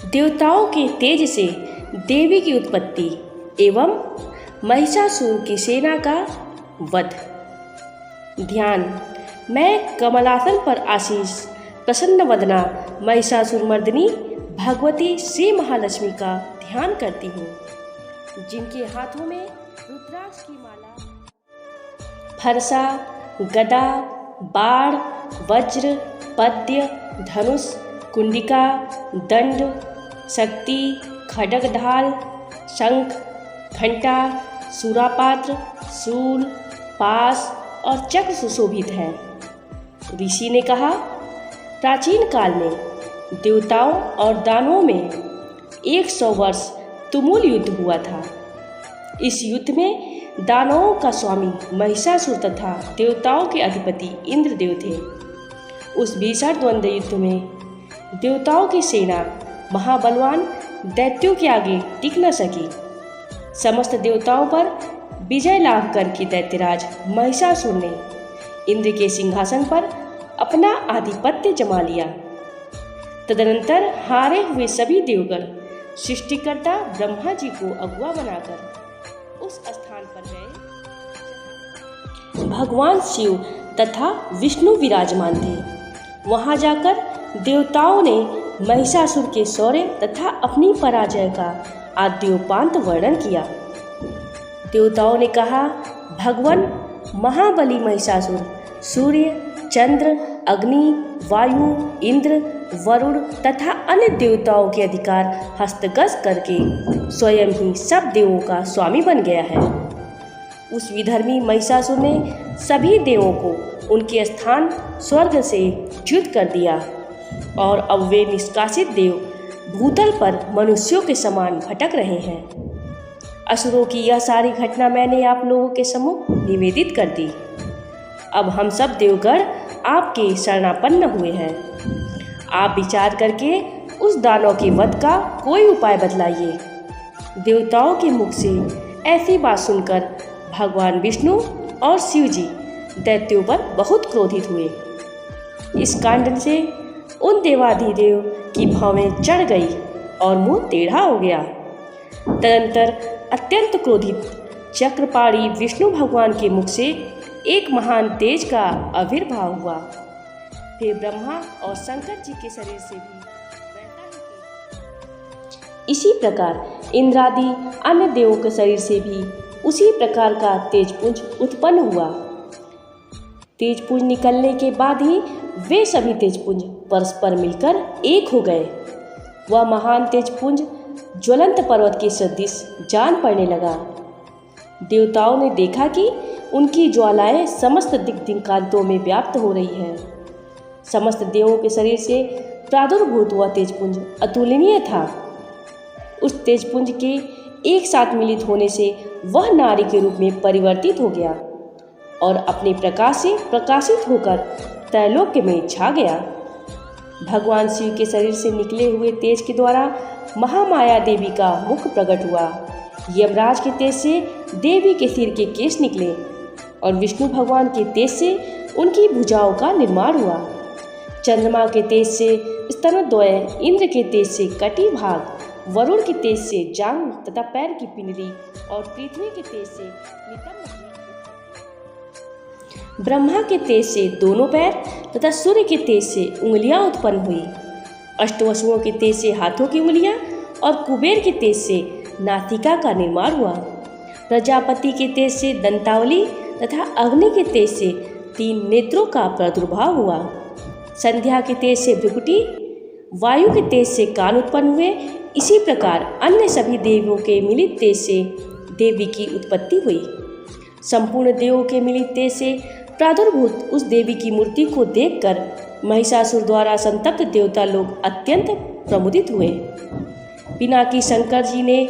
देवताओं के तेज से देवी की उत्पत्ति एवं महिषासुर की सेना का वध। ध्यान। मैं कमलासन पर आशीष प्रसन्न वदना महिषासुर मर्दिनी भगवती श्री महालक्ष्मी का ध्यान करती हूँ, जिनके हाथों में रुद्राक्ष की माला, फरसा, गदा, बाण, वज्र, पद्य, धनुष, कुंडिका, दंड, शक्ति, खड्ग ढाल, शंख, घंटा, सूरापात्र, शूल, पास और चक्र सुशोभित है। ऋषि ने कहा, प्राचीन काल में देवताओं और दानवों में 100 वर्ष तुमुल युद्ध हुआ था। इस युद्ध में दानवों का स्वामी महिषासुर तथा देवताओं के अधिपति इंद्रदेव थे। उस भीषण द्वंद्व युद्ध में देवताओं की सेना महाबलवान दैत्यों के आगे टिक न सकी। समस्त देवताओं पर विजय लाभ करके दैत्यराज महिषासुर ने इंद्र के सिंहासन पर अपना आधिपत्य जमा लिया। तदनंतर हारे हुए सभी देवगण सृष्टिकर्ता ब्रह्मा जी को अगुआ बनाकर उस स्थान पर गए भगवान शिव तथा विष्णु विराजमान थे। वहां जाकर देवताओं ने महिषासुर के शौर्य तथा अपनी पराजय का आद्योपांत वर्णन किया। देवताओं ने कहा, भगवान महाबली महिषासुर सूर्य, चंद्र, अग्नि, वायु, इंद्र, वरुण तथा अन्य देवताओं के अधिकार हस्तगत करके स्वयं ही सब देवों का स्वामी बन गया है। उस विधर्मी महिषासुर ने सभी देवों को उनके स्थान स्वर्ग से च्युत कर दिया और अब वे निष्कासित देव भूतल पर मनुष्यों के समान भटक रहे हैं। असुरों की यह सारी घटना मैंने आप लोगों के सम्मुख निवेदित कर दी। अब हम सब देवगण आपके शरणापन्न हुए हैं। आप विचार करके उस दानव के वध का कोई उपाय बतलाइए। देवताओं के मुख से ऐसी बात सुनकर भगवान विष्णु और शिव जी दैत्यों पर बहुत क्रोधित हुए। इस कांड से उन देवाधिदेव की भौवें चढ़ गई और मुंह टेढ़ा हो गया। तदंतर अत्यंत क्रोधित चक्रपाणी विष्णु भगवान के मुख से एक महान तेज का आविर्भाव हुआ। फिर ब्रह्मा और शंकर जी के शरीर से भी वैसा ही तेज। इसी प्रकार इंद्रादि अन्य देवों के शरीर से भी उसी प्रकार का तेजपुंज उत्पन्न हुआ। तेजपुंज निकलने के बाद ही वे सभी तेजपुंज परस्पर मिलकर एक हो गए। वह महान तेजपुंज ज्वलंत पर्वत के सदृश जान पड़ने लगा। देवताओं ने देखा कि उनकी ज्वालाएं समस्त दिक्कांतों में व्याप्त हो रही हैं। समस्त देवों के शरीर से प्रादुर्भूत हुआ तेजपुंज अतुलनीय था। उस तेजपुंज के एक साथ मिलित होने से वह नारी के रूप में परिवर्तित हो गया और अपने प्रकाश से प्रकाशित होकर त्रैलोक्य में छा गया। भगवान शिव के शरीर से निकले हुए तेज के द्वारा महामाया देवी का मुख प्रकट हुआ। यमराज के तेज से देवी के सिर के केश निकले और विष्णु भगवान के तेज से उनकी भुजाओं का निर्माण हुआ। चंद्रमा के तेज से स्तनद्वय, इंद्र के तेज से कटी भाग, वरुण के तेज से जांघ तथा पैर की पिंडली और पृथ्वी के तेज से नितंब, ब्रह्मा के तेज से दोनों पैर तथा सूर्य के तेज से उंगलियां उत्पन्न हुई। अष्टवसुओं के तेज से हाथों की उंगलियां और कुबेर के तेज से नासिका का निर्माण हुआ। प्रजापति के तेज से दंतावली तथा अग्नि के तेज से 3 नेत्रों का प्रादुर्भाव हुआ। संध्या के तेज से भ्रुकुटी, वायु के तेज से कान उत्पन्न हुए। इसी प्रकार अन्य सभी देवों के मिलित तेज से देवी की उत्पत्ति हुई। संपूर्ण देवों के मिलित तेज से प्रादुर्भूत उस देवी की मूर्ति को देखकर महिषासुर द्वारा संतप्त देवता लोग अत्यंत प्रमुदित हुए। पिनाकी शंकर जी ने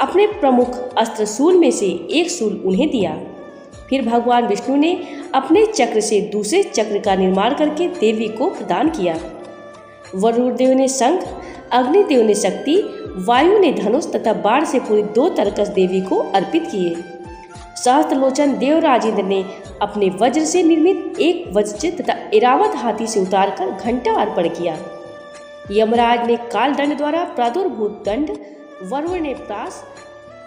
अपने प्रमुख अस्त्र शूल में से एक शूल उन्हें दिया। फिर भगवान विष्णु ने अपने चक्र से दूसरे चक्र का निर्माण करके देवी को प्रदान किया। वरुण देव ने शंख, अग्निदेव ने शक्ति, वायु ने धनुष तथा बाण से पूरी 2 तरकस देवी को अर्पित किए। सहस्त्रलोचन देवराजेंद्र ने अपने वज्र से निर्मित एक वज्र तथा ऐरावत हाथी से उतारकर घंटा अर्पण किया। यमराज ने कालदंड द्वारा प्रादुर्भूत दंड, वरुण ने प्रास,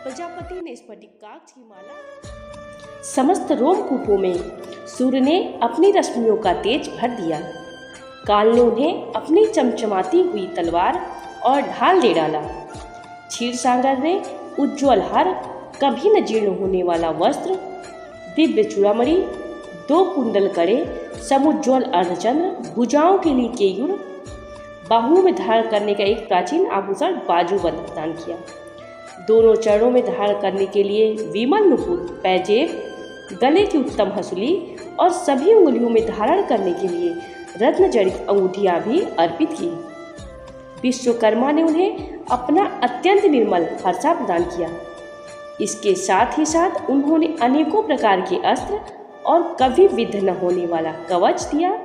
प्रजापति ने स्फटिकाक्ष की माला, समस्त रोमकूपों में सूर्य ने अपनी रश्मियों का तेज भर दिया। काल ने उन्हें अपनी चमचमाती हुई तलवार और ढाल दे डाला। क्षीरसागर ने उज्ज्वल हार, कभी न जीर्ण होने वाला वस्त्र, दिव्य चूड़ामणि, 2 कुंडल कड़े, समुज्ज्वल अर्धचंद्र, भुजाओं के लिए केयूर, बाहुओं में धारण करने का एक प्राचीन आभूषण बाजूबंद प्रदान किया। दोनों चरणों में धारण करने के लिए विमल नुपुर, पैजेब, गले की उत्तम हसूली और सभी उंगलियों में धारण करने के लिए रत्न जड़ित अंगूठियां भी अर्पित की। विश्वकर्मा ने उन्हें अपना अत्यंत निर्मल हर्षा प्रदान किया। इसके साथ ही साथ उन्होंने अनेकों प्रकार के अस्त्र और कभी विद्ध न होने वाला कवच दिया।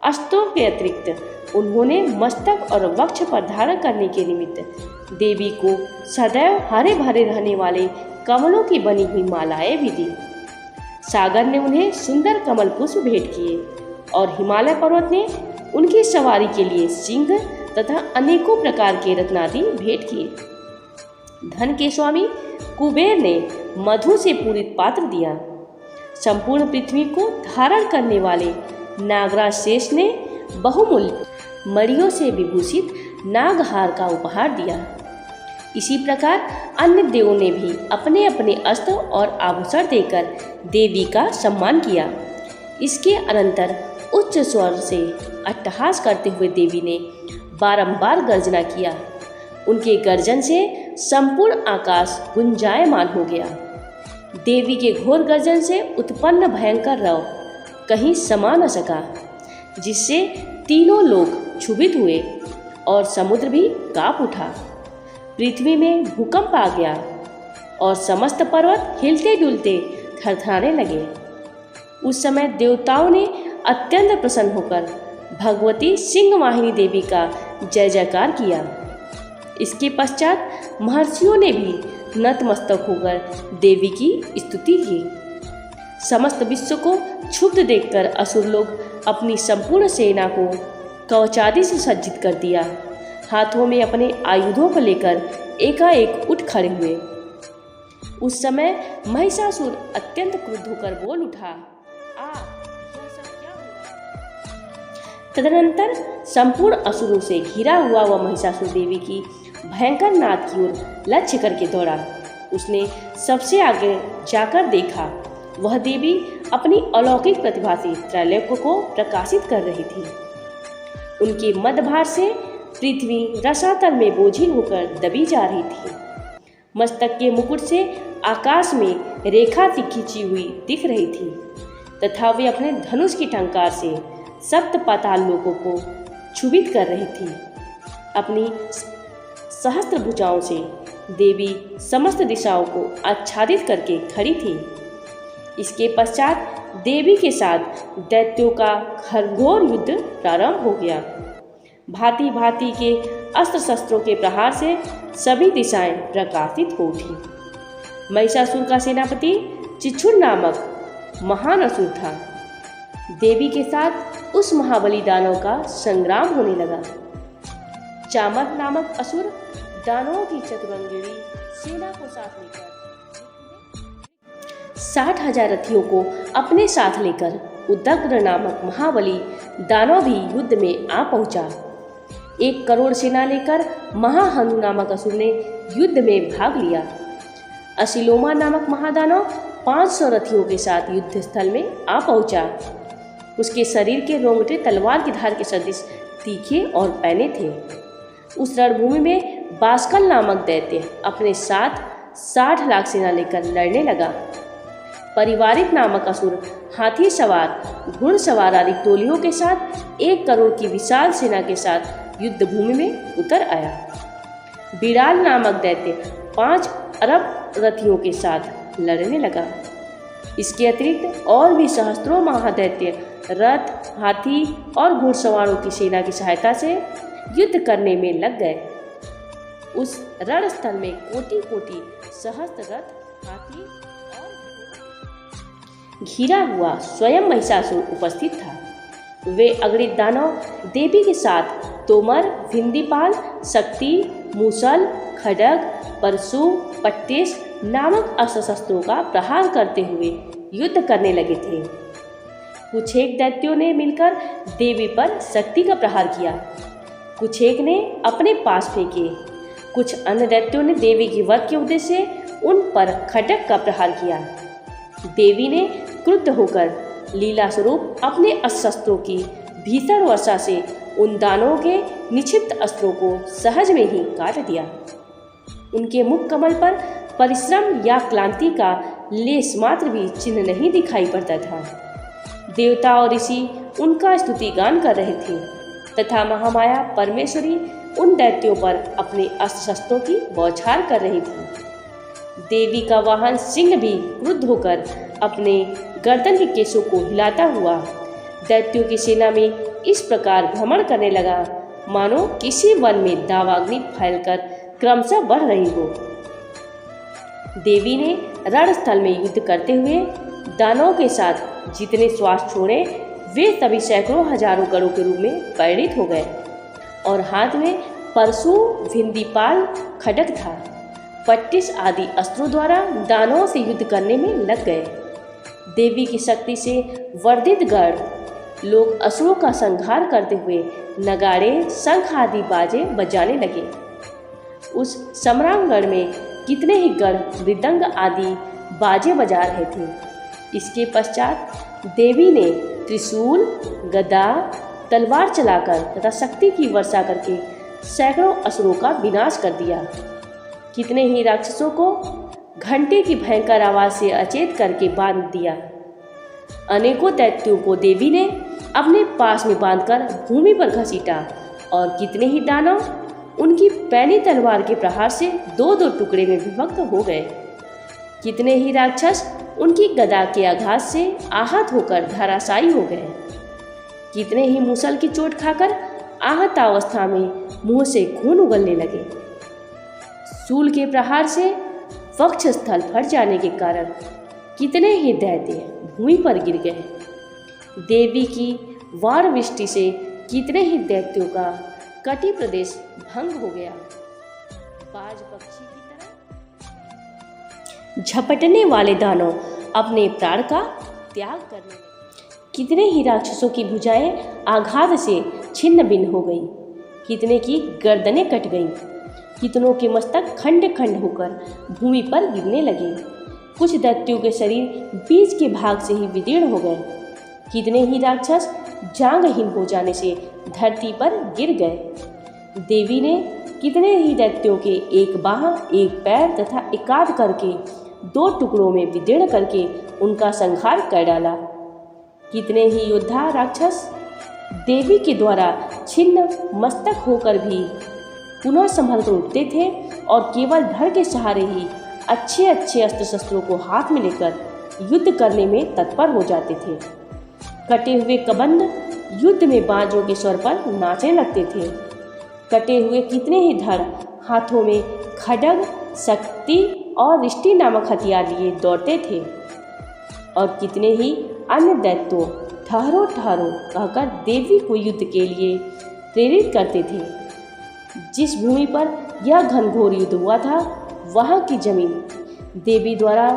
अस्त्रों के अतिरिक्त उन्होंने मस्तक और वक्ष पर धारण करने के निमित्त देवी को सदैव हरे भरे रहने वाले कमलों की बनी हुई मालाएं भी दी। सागर ने उन्हें सुंदर कमल पुष्प भेंट किए और हिमालय पर्वत ने उनकी सवारी के लिए सिंह तथा अनेकों प्रकार के रत्नादि भेंट किए। धन के स्वामी कुबेर ने मधु से पूरित पात्र दिया। संपूर्ण पृथ्वी को धारण करने वाले नागराज शेष ने बहुमूल्य मणियों से विभूषित नागहार का उपहार दिया। इसी प्रकार अन्य देवों ने भी अपने अपने अस्त्र और आभूषण देकर देवी का सम्मान किया। इसके अनंतर उच्च स्वर से अट्टहास करते हुए देवी ने बारंबार गर्जना किया। उनके गर्जन से संपूर्ण आकाश गुंजायमान हो गया। देवी के घोर गर्जन से उत्पन्न भयंकर रव कहीं समा न सका, जिससे तीनों लोग क्षुभित हुए और समुद्र भी कांप उठा। पृथ्वी में भूकंप आ गया और समस्त पर्वत हिलते डुलते थरथराने लगे। उस समय देवताओं ने अत्यंत प्रसन्न होकर भगवती सिंहवाहिनी देवी का जय जयकार किया। इसके पश्चात महर्षियों ने भी नतमस्तक होकर देवी की स्तुति की। समस्त विश्व को क्षुब्ध देखकर असुर लोग अपनी संपूर्ण सेना को कवचादि से सज्जित कर दिया। हाथों में अपने आयुधों को लेकर एकाएक उठ खड़े हुए। उस समय महिषासुर अत्यंत क्रुद्ध होकर बोल उठा, यह सब क्या हुआ? तदनंतर संपूर्ण असुरों से घिरा हुआ वह महिषासुर देवी की भयंकर नाद की ओर लक्ष्य करके दौड़ा। उसने सबसे आगे जाकर देखा, वह देवी अपनी अलौकिक प्रतिभा से त्रैलोक्य को प्रकाशित कर रही थी। उनके मध्यभाग से पृथ्वी रसातल में बोझिल होकर दबी जा रही थी। मस्तक के मुकुट से आकाश में रेखा खींची हुई दिख रही थी तथा वे अपने धनुष की टंकार से सप्त पाताल लोकों को क्षुभित कर रही थी। अपनी सहस्त्र भुजाओं से देवी समस्त दिशाओं को आच्छादित करके खड़ी थी। इसके पश्चात देवी के साथ दैत्यों का घोर युद्ध प्रारंभ हो गया। भांति भांति के अस्त्र शस्त्रों के प्रहार से सभी दिशाएं प्रकाशित हो उठी। महिषासुर का सेनापति चिच्छुर नामक महान असुर था। देवी के साथ उस महाबली दानव का संग्राम होने लगा। चामर नामक असुर दानवों की चतुरंगिणी सेना को साथ लेकर 60,000 रथियों को अपने साथ लेकर उदग्र नामक महाबली दानव भी युद्ध में आ पहुंचा। 1 करोड़ सेना लेकर महाहनु नामक असुर ने युद्ध में भाग लिया। असिलोमा नामक महादानव 500 रथियों के साथ युद्ध स्थल में आ पहुंचा। उसके शरीर के रोंगटे तलवार की धार के सदृश तीखे और पैने थे। उस रणभूमि में बास्कल नामक दैत्य अपने साथ 60 लाख सेना लेकर लड़ने लगा। परिवारिक नामक असुर हाथी सवार, घुड़सवार आदि टोलियों के साथ 1 करोड़ की विशाल सेना के साथ युद्ध भूमि में उतर आया। बिड़ाल नामक दैत्य 5 अरब रथियों के साथ लड़ने लगा। इसके अतिरिक्त और भी सहस्त्रों महादैत्य रथ, हाथी और घुड़सवारों की सेना की सहायता से युद्ध करने में लग गए। उस रणस्थल में कोटि कोटि सहस्त्र रथ, हाथी और घिरा हुआ स्वयं महिषासुर उपस्थित था। वे अगणित दानव देवी के साथ तोमर, भिंदीपाल, शक्ति, मूसल, खड्ग, परशु, पट्टिस नामक अस्त्र शस्त्रों का प्रहार करते हुए युद्ध करने लगे थे। कुछ एक दैत्यों ने मिलकर देवी पर शक्ति का प्रहार किया, कुछ एक ने अपने पास फेंके, कुछ अन्य दैत्यों ने देवी के वध के उद्देश्य से उन पर खड्ग का प्रहार किया। देवी ने क्रुद्ध होकर लीला स्वरूप अपने अस्त्र शस्त्रों की भीषण वर्षा से उन दानवों के निक्षिप्त अस्त्रों को सहज में ही काट दिया। उनके मुख कमल पर परिश्रम या क्लांति का लेश मात्र भी चिन्ह नहीं दिखाई पड़ता था। देवता और ऋषि उनका स्तुति गान कर रहे थे तथा महामाया परमेश्वरी उन दैत्यों पर अपने अस्त्र शस्त्रों की बौछार कर रही थी। देवी का वाहन सिंह भी क्रुद्ध होकर अपने गर्दन के केशों को हिलाता हुआ दैत्यों की सेना में इस प्रकार भ्रमण करने लगा मानो किसी वन में दावाग्नि फैलकर क्रमशः बढ़ रही हो। देवी ने रणस्थल में युद्ध करते हुए दानवों के साथ जितने श्वास छोड़े वे सभी सैकड़ों हजारों गणों के रूप में परिणित हो गए और हाथ में परशु, भिंदीपाल, खड्ग था। पट्टिस आदि अस्त्रों द्वारा दानवों से युद्ध करने में लग गए। देवी की शक्ति से वर्धित गण लोग असुरों का संहार करते हुए नगाड़े, शंख आदि बाजे बजाने लगे। उस सम्रांगण में कितने ही गण मृदंग आदि बाजे बजा रहे थे। इसके पश्चात देवी ने त्रिशूल, गदा, तलवार चलाकर तथा शक्ति की वर्षा करके सैकड़ों असुरों का विनाश कर दिया। कितने ही राक्षसों को घंटे की भयंकर आवाज से अचेत करके बांध दिया। अनेकों दैत्यों को देवी ने अपने पास में बांधकर भूमि पर घसीटा और कितने ही दानव उनकी पैनी तलवार के प्रहार से दो दो टुकड़े में विभक्त हो गए। कितने ही राक्षस उनकी गदा के आघात से आहत होकर धराशायी हो गए। कितने ही मूसल की चोट खाकर आहत अवस्था में मुंह से खून उगलने लगे। शूल के प्रहार से वक्षस्थल फट जाने के कारण कितने ही दैत्य भूमि पर गिर गए। देवी की वार वृष्टि से कितने ही दैत्यों का कटी प्रदेश भंग हो गया। बाज पक्षी की तरह झपटने वाले दानव अपने प्राण का त्याग करने लगे। कितने ही राक्षसों की भुजाएं आघात से छिन्न भिन्न हो गई, कितने की गर्दनें कट गईं, कितनों के मस्तक खंड खंड होकर भूमि पर गिरने लगे। कुछ दैत्यों के शरीर बीच के भाग से ही विदीर्ण हो गए। कितने ही राक्षस जांगहीन हो जाने से धरती पर गिर गए। देवी ने कितने ही दैत्यों के एक बाह, एक पैर तथा एकाध करके दो टुकड़ों में विदीर्ण करके उनका संहार कर डाला। कितने ही योद्धा राक्षस देवी के द्वारा छिन्न मस्तक होकर भी पुनः संभल कर उठते थे और केवल धड़ के सहारे ही अच्छे अच्छे अस्त्र शस्त्रों को हाथ में लेकर युद्ध करने में तत्पर हो जाते थे। कटे हुए कबंध युद्ध में बाजों के स्वर पर नाचने लगते थे। कटे हुए कितने ही धड़ हाथों में खड्ग, शक्ति और रिष्टि नामक हथियार लिए दौड़ते थे और कितने ही अन्य दैत्यों ठहरो ठहरो कहकर देवी को युद्ध के लिए प्रेरित करते थे। जिस भूमि पर यह घनघोर युद्ध हुआ था वहाँ की जमीन देवी द्वारा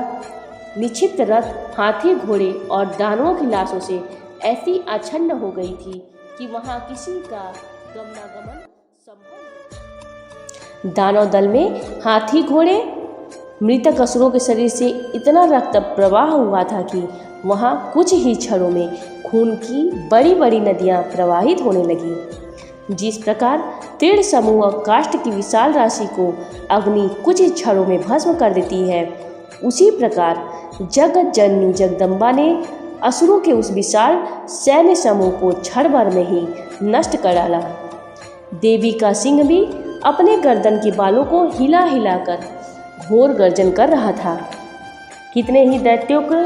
निक्षिप्त रथ, हाथी, घोड़े और दानवों की लाशों से ऐसी आच्छन्न हो गई थी कि वहाँ किसी का गमनागमन संभव नहीं। दानव दल में हाथी, घोड़े, मृतक असुरों के शरीर से इतना रक्त प्रवाह हुआ था कि वहाँ कुछ ही क्षणों में खून की बड़ी बड़ी नदियाँ प्रवाहित होने लगी। जिस प्रकार तीर्ण समूह काष्ठ की विशाल राशि को अग्नि कुछ ही क्षणों में भस्म कर देती है, उसी प्रकार जगत जननी जगदम्बा ने असुरों के उस विशाल सैन्य समूह को क्षण भर में ही नष्ट कर डाला। देवी का सिंह भी अपने गर्दन के बालों को हिला हिलाकर घोर गर्जन कर रहा था। कितने ही दैत्यों के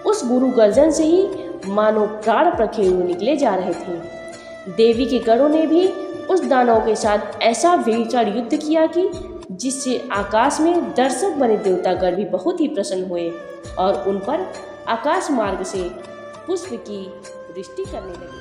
उस गुरु गर्जन से ही मानो प्राण प्रखेरु निकले जा रहे थे। देवी के गणों ने भी उस दानव के साथ ऐसा भीषण युद्ध किया कि जिससे आकाश में दर्शक बने देवतागण भी बहुत ही प्रसन्न हुए और उन पर आकाश मार्ग से पुष्प की वृष्टि करने लगे।